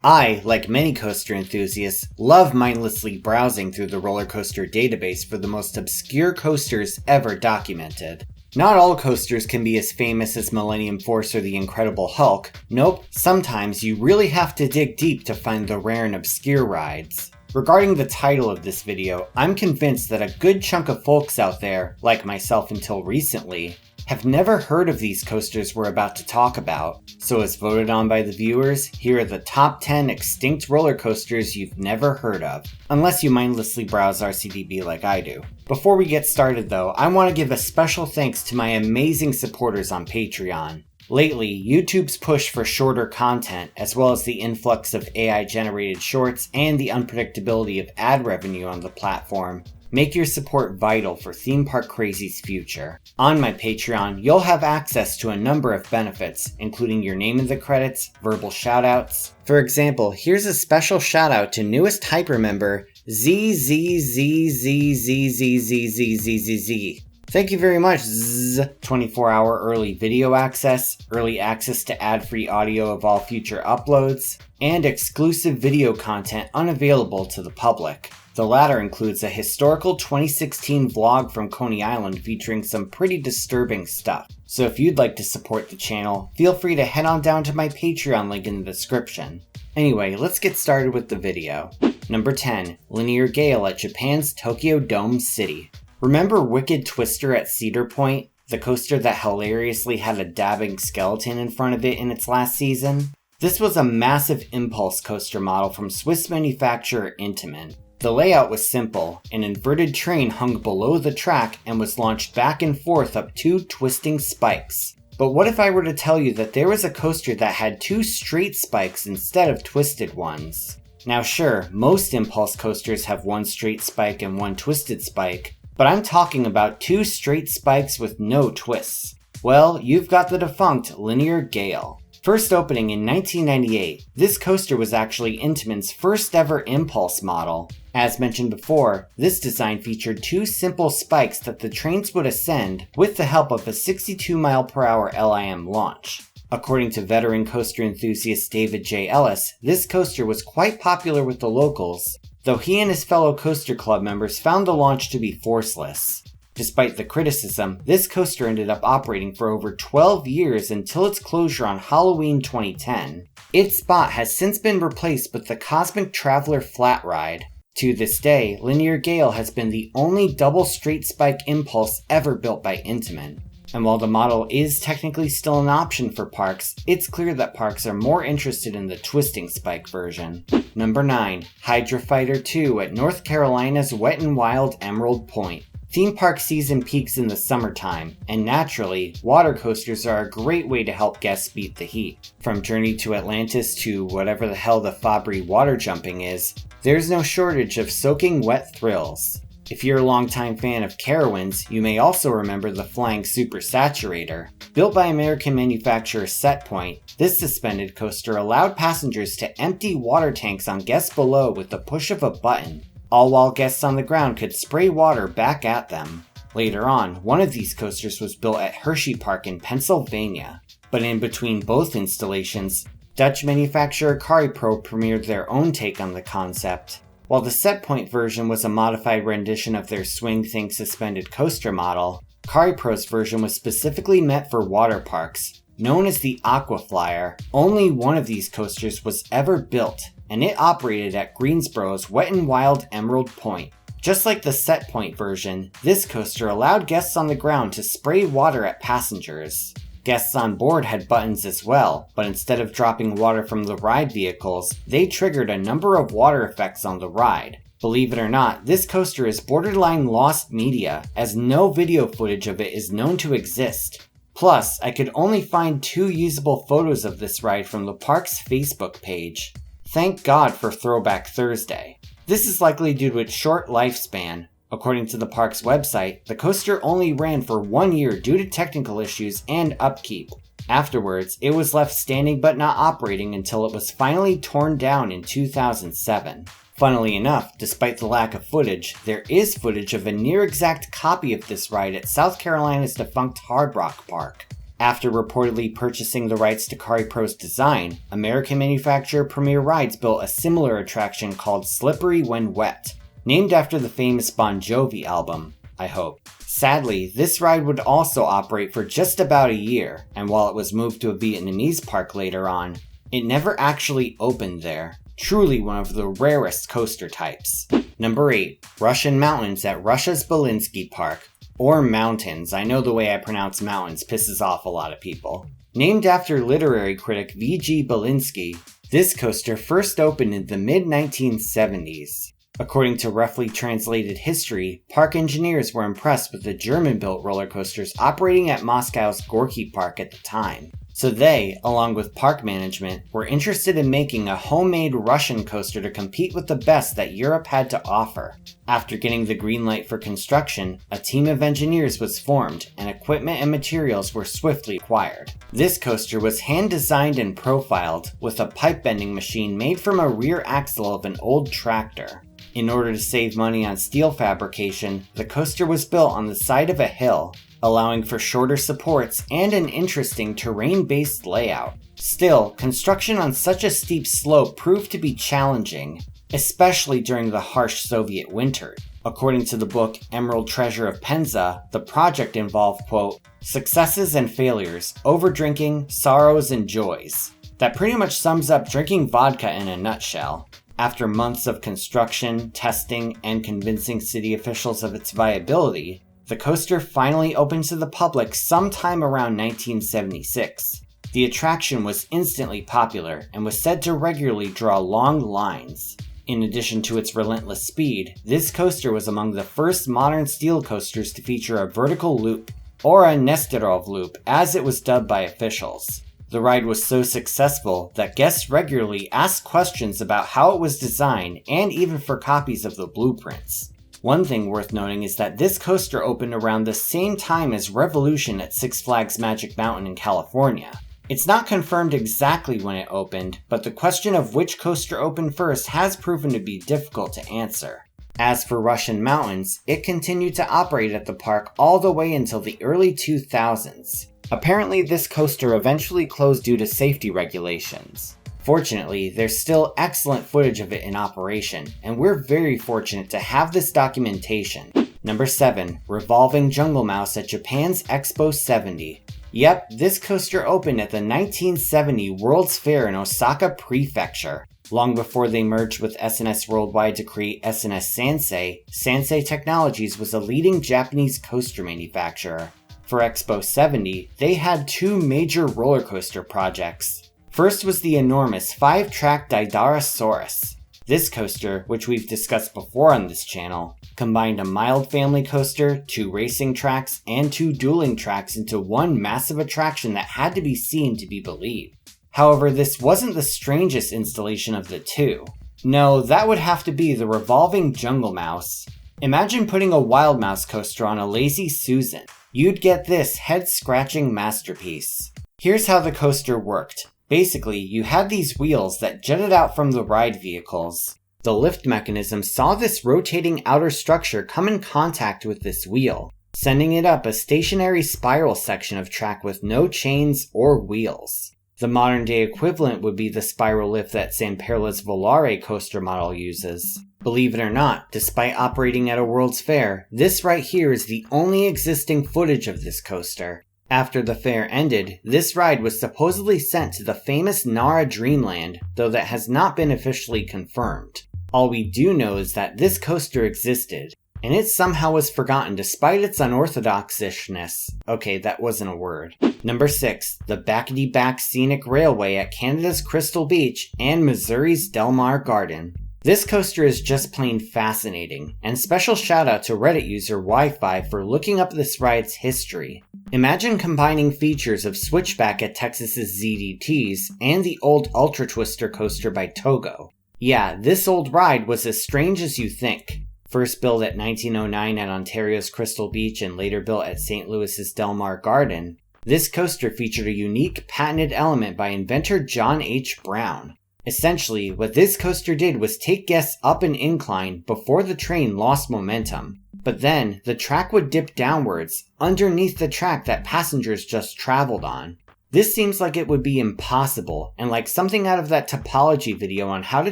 I, like many coaster enthusiasts, love mindlessly browsing through the roller coaster database for the most obscure coasters ever documented. Not all coasters can be as famous as Millennium Force or the Incredible Hulk. Nope, sometimes you really have to dig deep to find the rare and obscure rides. Regarding the title of this video, I'm convinced that a good chunk of folks out there, like myself until recently, have never heard of these coasters we're about to talk about. So as voted on by the viewers, here are the top 10 extinct roller coasters you've never heard of, unless you mindlessly browse RCDB like I do. Before we get started though, I want to give a special thanks to my amazing supporters on Patreon. Lately, YouTube's push for shorter content, as well as the influx of AI-generated shorts and the unpredictability of ad revenue on the platform, make your support vital for Theme Park Crazy's future. On my Patreon, you'll have access to a number of benefits, including your name in the credits, verbal shoutouts. For example, here's a special shoutout to newest Hyper member ZZZZZZZZZZZ. Thank you very much, Zzz. 24-hour early video access, early access to ad-free audio of all future uploads, and exclusive video content unavailable to the public. The latter includes a historical 2016 vlog from Coney Island featuring some pretty disturbing stuff. So if you'd like to support the channel, feel free to head on down to my Patreon link in the description. Anyway, let's get started with the video. Number 10. Linear Gale at Japan's Tokyo Dome City. Remember Wicked Twister at Cedar Point, the coaster that hilariously had a dabbing skeleton in front of it in its last season? This was a massive impulse coaster model from Swiss manufacturer Intamin. The layout was simple. An inverted train hung below the track and was launched back and forth up two twisting spikes. But what if I were to tell you that there was a coaster that had two straight spikes instead of twisted ones? Now sure, most impulse coasters have one straight spike and one twisted spike, but I'm talking about two straight spikes with no twists. Well, you've got the defunct Linear Gale. First opening in 1998, this coaster was actually Intamin's first ever impulse model. As mentioned before, this design featured two simple spikes that the trains would ascend with the help of a 62-mile-per-hour LIM launch. According to veteran coaster enthusiast David J. Ellis, this coaster was quite popular with the locals, though he and his fellow Coaster Club members found the launch to be forceless. Despite the criticism, this coaster ended up operating for over 12 years until its closure on Halloween 2010. Its spot has since been replaced with the Cosmic Traveler Flat Ride. To this day, Linear Gale has been the only double straight spike impulse ever built by Intamin. And while the model is technically still an option for parks, it's clear that parks are more interested in the twisting spike version. Number 9. Hydra Fighter 2 at North Carolina's Wet n Wild Emerald Point. Theme park season peaks in the summertime, and naturally, water coasters are a great way to help guests beat the heat. From Journey to Atlantis to whatever the hell the Fabry water jumping is, there's no shortage of soaking wet thrills. If you're a longtime fan of Carowinds, you may also remember the Flying Super Saturator. Built by American manufacturer Setpoint, this suspended coaster allowed passengers to empty water tanks on guests below with the push of a button, all while guests on the ground could spray water back at them. Later on, one of these coasters was built at Hershey Park in Pennsylvania. But in between both installations, Dutch manufacturer CariPro premiered their own take on the concept. While the Setpoint version was a modified rendition of their Swing Think suspended coaster model, CariPro's version was specifically meant for water parks. Known as the Aquaflyer, only one of these coasters was ever built, and it operated at Greensboro's Wet n Wild Emerald Point. Just like the Setpoint version, this coaster allowed guests on the ground to spray water at passengers. Guests on board had buttons as well, but instead of dropping water from the ride vehicles, they triggered a number of water effects on the ride. Believe it or not, this coaster is borderline lost media, as no video footage of it is known to exist. Plus, I could only find 2 usable photos of this ride from the park's Facebook page. Thank God for Throwback Thursday. This is likely due to its short lifespan. According to the park's website, the coaster only ran for 1 year due to technical issues and upkeep. Afterwards, it was left standing but not operating until it was finally torn down in 2007. Funnily enough, despite the lack of footage, there is footage of a near-exact copy of this ride at South Carolina's defunct Hard Rock Park. After reportedly purchasing the rights to Caripro's design, American manufacturer Premier Rides built a similar attraction called Slippery When Wet, named after the famous Bon Jovi album, I hope. Sadly, this ride would also operate for just about a year, and while it was moved to a Vietnamese park later on, it never actually opened there. Truly one of the rarest coaster types. Number 8. Russian Mountains at Russia's Belinsky Park. Or Mountains, I know the way I pronounce mountains pisses off a lot of people. Named after literary critic V.G. Belinsky, this coaster first opened in the mid-1970s. According to roughly translated history, park engineers were impressed with the German-built roller coasters operating at Moscow's Gorky Park at the time. So they, along with park management, were interested in making a homemade Russian coaster to compete with the best that Europe had to offer. After getting the green light for construction, a team of engineers was formed, and equipment and materials were swiftly acquired. This coaster was hand-designed and profiled, with a pipe-bending machine made from a rear axle of an old tractor. In order to save money on steel fabrication, the coaster was built on the side of a hill, allowing for shorter supports and an interesting terrain-based layout. Still, construction on such a steep slope proved to be challenging, especially during the harsh Soviet winter. According to the book Emerald Treasure of Penza, the project involved, quote, successes and failures, overdrinking, sorrows and joys. That pretty much sums up drinking vodka in a nutshell. After months of construction, testing, and convincing city officials of its viability, the coaster finally opened to the public sometime around 1976. The attraction was instantly popular and was said to regularly draw long lines. In addition to its relentless speed, this coaster was among the first modern steel coasters to feature a vertical loop, or a Nesterov loop as it was dubbed by officials. The ride was so successful that guests regularly asked questions about how it was designed and even for copies of the blueprints. One thing worth noting is that this coaster opened around the same time as Revolution at Six Flags Magic Mountain in California. It's not confirmed exactly when it opened, but the question of which coaster opened first has proven to be difficult to answer. As for Russian Mountains, it continued to operate at the park all the way until the early 2000s. Apparently, this coaster eventually closed due to safety regulations. Fortunately, there's still excellent footage of it in operation, and we're very fortunate to have this documentation. Number 7. Revolving Jungle Mouse at Japan's Expo 70. Yep, this coaster opened at the 1970 World's Fair in Osaka Prefecture. Long before they merged with SNS Worldwide to create SNS Sansei, Sansei Technologies was a leading Japanese coaster manufacturer. For Expo 70, they had two major roller coaster projects. First was the enormous 5-track Daidarosaurus. This coaster, which we've discussed before on this channel, combined a mild family coaster, 2 racing tracks, and 2 dueling tracks into one massive attraction that had to be seen to be believed. However, this wasn't the strangest installation of the two. No, that would have to be the Revolving Jungle Mouse. Imagine putting a Wild Mouse coaster on a Lazy Susan. You'd get this head-scratching masterpiece. Here's how the coaster worked. Basically, you had these wheels that jutted out from the ride vehicles. The lift mechanism saw this rotating outer structure come in contact with this wheel, sending it up a stationary spiral section of track with no chains or wheels. The modern-day equivalent would be the spiral lift that Zamperla's Volare coaster model uses. Believe it or not, despite operating at a World's Fair, this right here is the only existing footage of this coaster. After the fair ended, this ride was supposedly sent to the famous Nara Dreamland, though that has not been officially confirmed. All we do know is that this coaster existed, and it somehow was forgotten despite its unorthodox-ishness. Okay, that wasn't a word. Number 6. The Backety-Back Scenic Railway at Canada's Crystal Beach and Missouri's Del Mar Garden. This coaster is just plain fascinating, and special shout out to Reddit user waifive for looking up this ride's history. Imagine combining features of Switchback at Texas's ZDTs and the old Ultra Twister coaster by Togo. Yeah, this old ride was as strange as you think. First built at 1909 at Ontario's Crystal Beach and later built at St. Louis's Del Mar Garden, this coaster featured a unique patented element by inventor John H. Brown. Essentially, what this coaster did was take guests up an incline before the train lost momentum. But then, the track would dip downwards, underneath the track that passengers just traveled on. This seems like it would be impossible, and like something out of that topology video on how to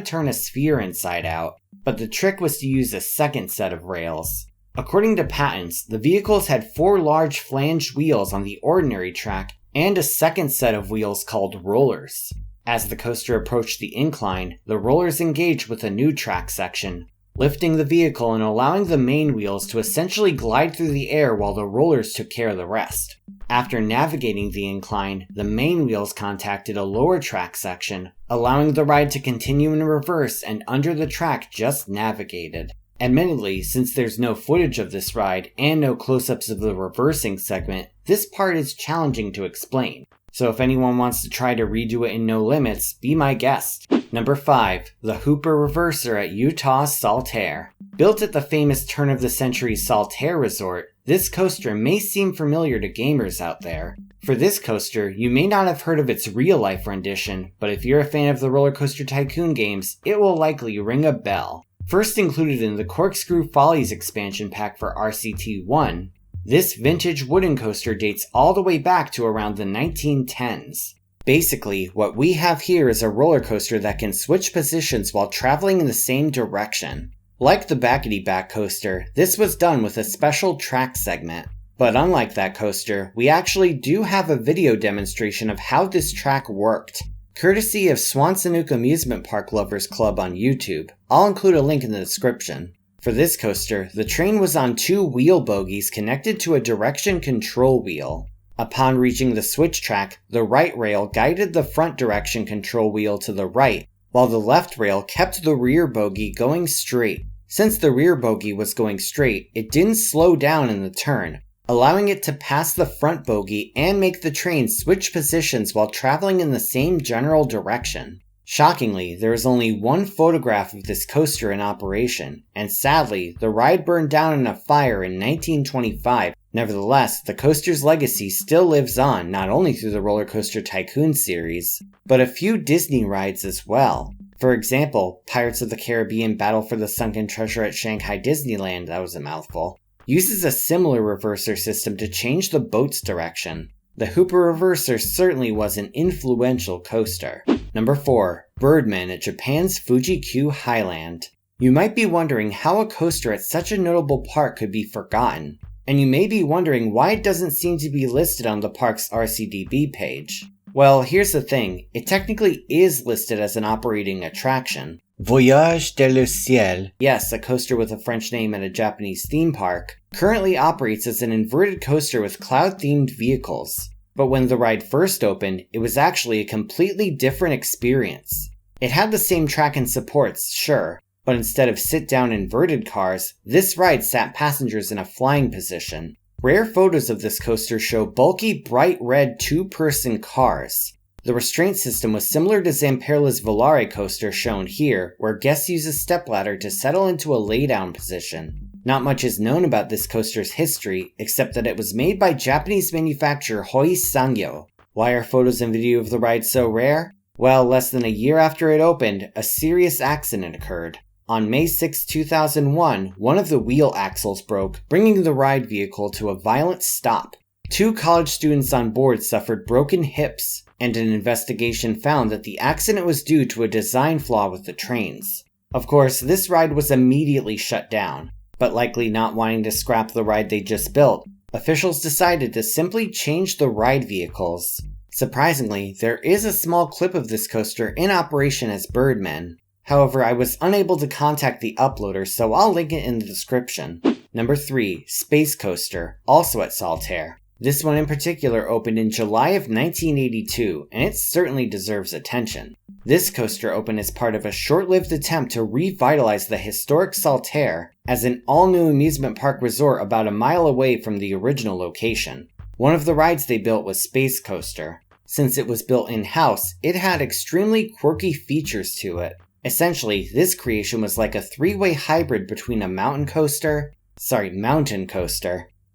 turn a sphere inside out, but the trick was to use a second set of rails. According to patents, the vehicles had 4 large flanged wheels on the ordinary track, and a second set of wheels called rollers. As the coaster approached the incline, the rollers engaged with a new track section, lifting the vehicle and allowing the main wheels to essentially glide through the air while the rollers took care of the rest. After navigating the incline, the main wheels contacted a lower track section, allowing the ride to continue in reverse and under the track just navigated. Admittedly, since there's no footage of this ride and no close-ups of the reversing segment, this part is challenging to explain. So if anyone wants to try to redo it in No Limits, be my guest. Number 5. The Hooper Reverser at Utah's Saltaire. Built at the famous turn-of-the-century Saltaire Resort, this coaster may seem familiar to gamers out there. For this coaster, you may not have heard of its real-life rendition, but if you're a fan of the Roller Coaster Tycoon games, it will likely ring a bell. First included in the Corkscrew Follies expansion pack for RCT1, this vintage wooden coaster dates all the way back to around the 1910s. Basically, what we have here is a roller coaster that can switch positions while traveling in the same direction. Like the Backety-Back coaster, this was done with a special track segment. But unlike that coaster, we actually do have a video demonstration of how this track worked, courtesy of Swansanook Amusement Park Lovers Club on YouTube. I'll include a link in the description. For this coaster, the train was on 2 wheel bogies connected to a direction control wheel. Upon reaching the switch track, the right rail guided the front direction control wheel to the right, while the left rail kept the rear bogie going straight. Since the rear bogie was going straight, it didn't slow down in the turn, allowing it to pass the front bogie and make the train switch positions while traveling in the same general direction. Shockingly, there is only one photograph of this coaster in operation, and sadly, the ride burned down in a fire in 1925. Nevertheless, the coaster's legacy still lives on, not only through the Roller Coaster Tycoon series, but a few Disney rides as well. For example, Pirates of the Caribbean Battle for the Sunken Treasure at Shanghai Disneyland, that was a mouthful, uses a similar reverser system to change the boat's direction. The Hooper Reverser certainly was an influential coaster. Number 4. Birdmen at Japan's Fuji-Q Highland. You might be wondering how a coaster at such a notable park could be forgotten, and you may be wondering why it doesn't seem to be listed on the park's RCDB page. Well, here's the thing, it technically is listed as an operating attraction. Voyage de le Ciel, yes, a coaster with a French name at a Japanese theme park, currently operates as an inverted coaster with cloud-themed vehicles. But when the ride first opened, it was actually a completely different experience. It had the same track and supports, sure, but instead of sit-down inverted cars, this ride sat passengers in a flying position. Rare photos of this coaster show bulky, bright red 2-person cars. The restraint system was similar to Zamperla's Volare coaster shown here, where guests use a stepladder to settle into a lay-down position. Not much is known about this coaster's history, except that it was made by Japanese manufacturer Hoi Sangyo. Why are photos and video of the ride so rare? Well, less than a year after it opened, a serious accident occurred. On May 6, 2001, one of the wheel axles broke, bringing the ride vehicle to a violent stop. 2 college students on board suffered broken hips, and an investigation found that the accident was due to a design flaw with the trains. Of course, this ride was immediately shut down, but likely not wanting to scrap the ride they just built, officials decided to simply change the ride vehicles. Surprisingly, there is a small clip of this coaster in operation as Birdmen. However, I was unable to contact the uploader, so I'll link it in the description. Number 3. Space Coaster, also at Saltaire. This one in particular opened in July of 1982, and it certainly deserves attention. This coaster opened as part of a short-lived attempt to revitalize the historic Saltaire as an all-new amusement park resort about a mile away from the original location. One of the rides they built was Space Coaster. Since it was built in-house, it had extremely quirky features to it. Essentially, this creation was like a 3-way hybrid between a mountain coaster,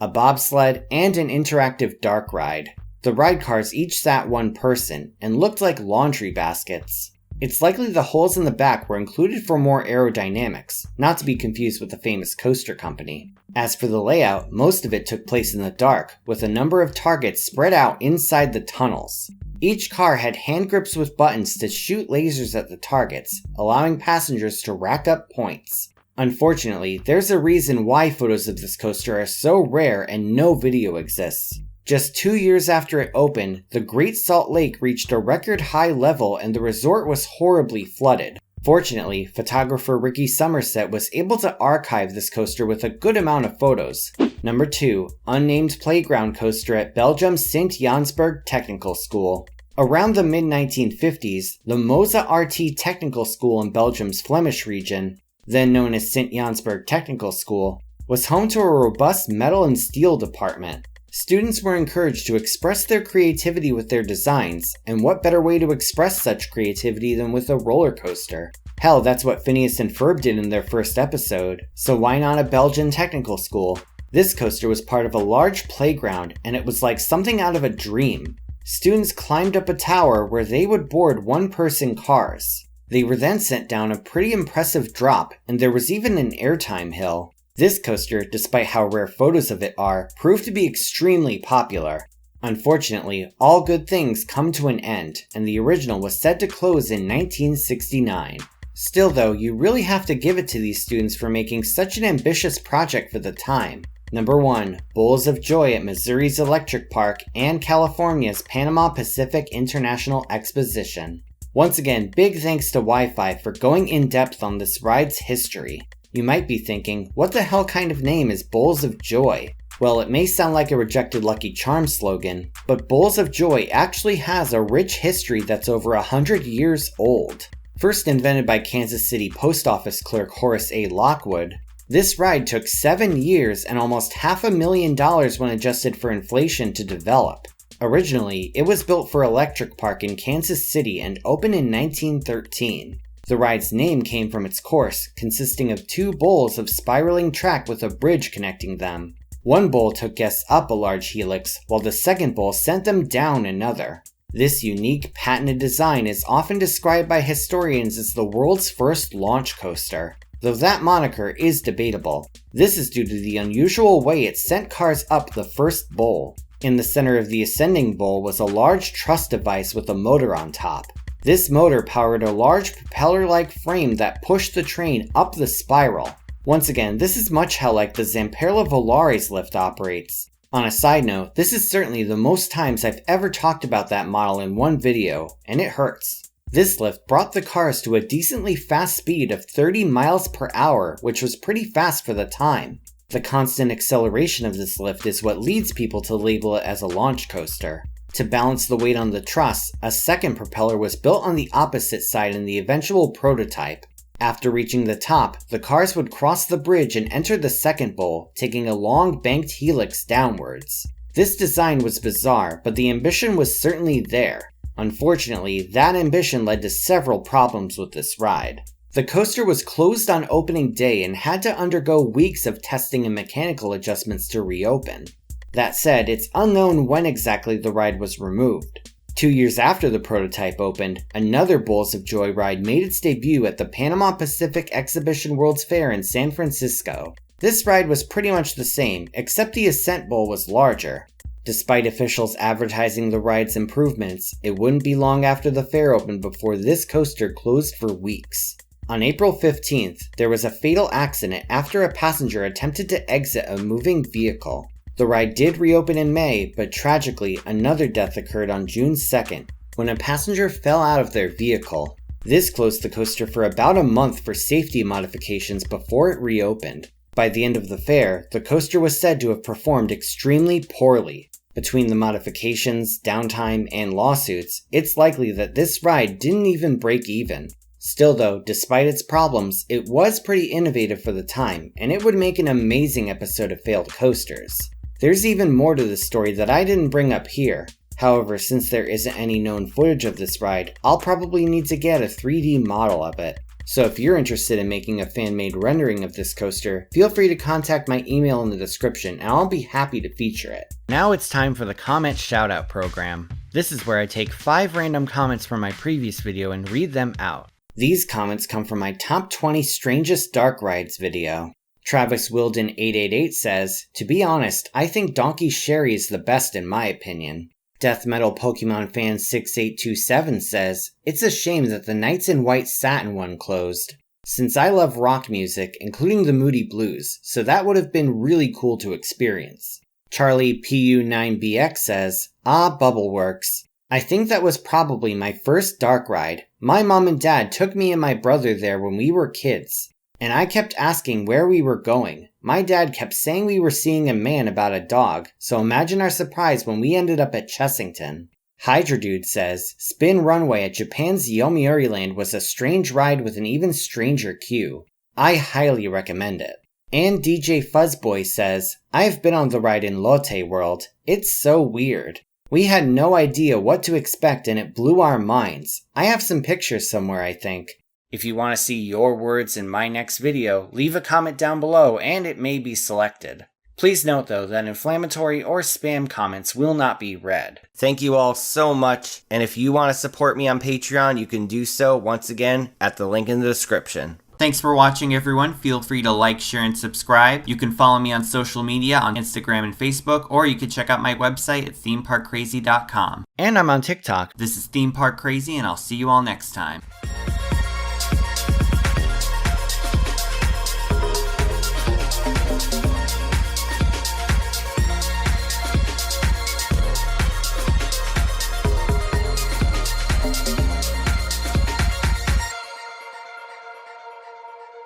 a bobsled, and an interactive dark ride. The ride cars each sat 1 person, and looked like laundry baskets. It's likely the holes in the back were included for more aerodynamics, not to be confused with the famous coaster company. As for the layout, most of it took place in the dark, with a number of targets spread out inside the tunnels. Each car had hand grips with buttons to shoot lasers at the targets, allowing passengers to rack up points. Unfortunately, there's a reason why photos of this coaster are so rare and no video exists. Just 2 years after it opened, the Great Salt Lake reached a record high level and the resort was horribly flooded. Fortunately, photographer Ricky Somerset was able to archive this coaster with a good amount of photos. Number 2. Unnamed playground coaster at Belgium's Sint Jansberg Technical School. Around the mid-1950s, the Moza RT Technical School in Belgium's Flemish region, then known as Sint Jansberg Technical School, was home to a robust metal and steel department. Students were encouraged to express their creativity with their designs, and what better way to express such creativity than with a roller coaster? Hell, that's what Phineas and Ferb did in their first episode, so why not a Belgian technical school? This coaster was part of a large playground, and it was like something out of a dream. Students climbed up a tower where they would board one-person cars. They were then sent down a pretty impressive drop, and there was even an airtime hill. This coaster, despite how rare photos of it are, proved to be extremely popular. Unfortunately, all good things come to an end, and the original was set to close in 1969. Still though, you really have to give it to these students for making such an ambitious project for the time. Number 1. Bowls of Joy at Missouri's Electric Park and California's Panama Pacific International Exposition. Once again, big thanks to waifive for going in depth on this ride's history. You might be thinking, what the hell kind of name is Bowls of Joy? Well, it may sound like a rejected Lucky Charms slogan, but Bowls of Joy actually has a rich history that's over 100 years old. First invented by Kansas City post office clerk Horace A. Lockwood, this ride took 7 years and almost $500,000 when adjusted for inflation to develop. Originally, it was built for Electric Park in Kansas City and opened in 1913. The ride's name came from its course, consisting of 2 bowls of spiraling track with a bridge connecting them. One bowl took guests up a large helix, while the second bowl sent them down another. This unique, patented design is often described by historians as the world's first launch coaster, though that moniker is debatable. This is due to the unusual way it sent cars up the first bowl. In the center of the ascending bowl was a large truss device with a motor on top. This motor powered a large propeller-like frame that pushed the train up the spiral. Once again, this is much how like the Zamperla Volaris lift operates. On a side note, this is certainly the most times I've ever talked about that model in one video, and it hurts. This lift brought the cars to a decently fast speed of 30 miles per hour, which was pretty fast for the time. The constant acceleration of this lift is what leads people to label it as a launch coaster. To balance the weight on the truss, a second propeller was built on the opposite side in the eventual prototype. After reaching the top, the cars would cross the bridge and enter the second bowl, taking a long banked helix downwards. This design was bizarre, but the ambition was certainly there. Unfortunately, that ambition led to several problems with this ride. The coaster was closed on opening day and had to undergo weeks of testing and mechanical adjustments to reopen. That said, it's unknown when exactly the ride was removed. 2 years after the prototype opened, another Bowls of Joy ride made its debut at the Panama Pacific Exhibition World's Fair in San Francisco. This ride was pretty much the same, except the ascent bowl was larger. Despite officials advertising the ride's improvements, it wouldn't be long after the fair opened before this coaster closed for weeks. On April 15th, there was a fatal accident after a passenger attempted to exit a moving vehicle. The ride did reopen in May, but tragically, another death occurred on June 2nd, when a passenger fell out of their vehicle. This closed the coaster for about a month for safety modifications before it reopened. By the end of the fair, the coaster was said to have performed extremely poorly. Between the modifications, downtime, and lawsuits, it's likely that this ride didn't even break even. Still though, despite its problems, it was pretty innovative for the time, and it would make an amazing episode of Failed Coasters. There's even more to this story that I didn't bring up here. However, since there isn't any known footage of this ride, I'll probably need to get a 3D model of it. So if you're interested in making a fan-made rendering of this coaster, feel free to contact my email in the description and I'll be happy to feature it. Now it's time for the comment shoutout program. This is where I take 5 random comments from my previous video and read them out. These comments come from my top 20 strangest dark rides video. Travis Wilden 888 says, "To be honest, I think Donkey Sherry is the best in my opinion." Death Metal Pokemon Fan 6827 says, "It's a shame that the Knights in White Satin one closed. Since I love rock music, including the Moody Blues, so that would have been really cool to experience." Charlie PU9BX says, Bubbleworks. I think that was probably my first dark ride. My mom and dad took me and my brother there when we were kids, and I kept asking where we were going. My dad kept saying we were seeing a man about a dog, so imagine our surprise when we ended up at Chessington. Hydra Dude says, Spin Runway at Japan's Yomiuri Land was a strange ride with an even stranger queue. I highly recommend it. And DJ Fuzzboy says, I've been on the ride in Lotte World. It's so weird. We had no idea what to expect and it blew our minds. I have some pictures somewhere, I think. If you want to see your words in my next video, leave a comment down below and it may be selected. Please note though that inflammatory or spam comments will not be read. Thank you all so much, and if you want to support me on Patreon, you can do so once again at the link in the description. Thanks for watching everyone. Feel free to like, share, and subscribe. You can follow me on social media on Instagram and Facebook, or you can check out my website at themeparkcrazy.com. And I'm on TikTok. This is Theme Park Crazy, and I'll see you all next time.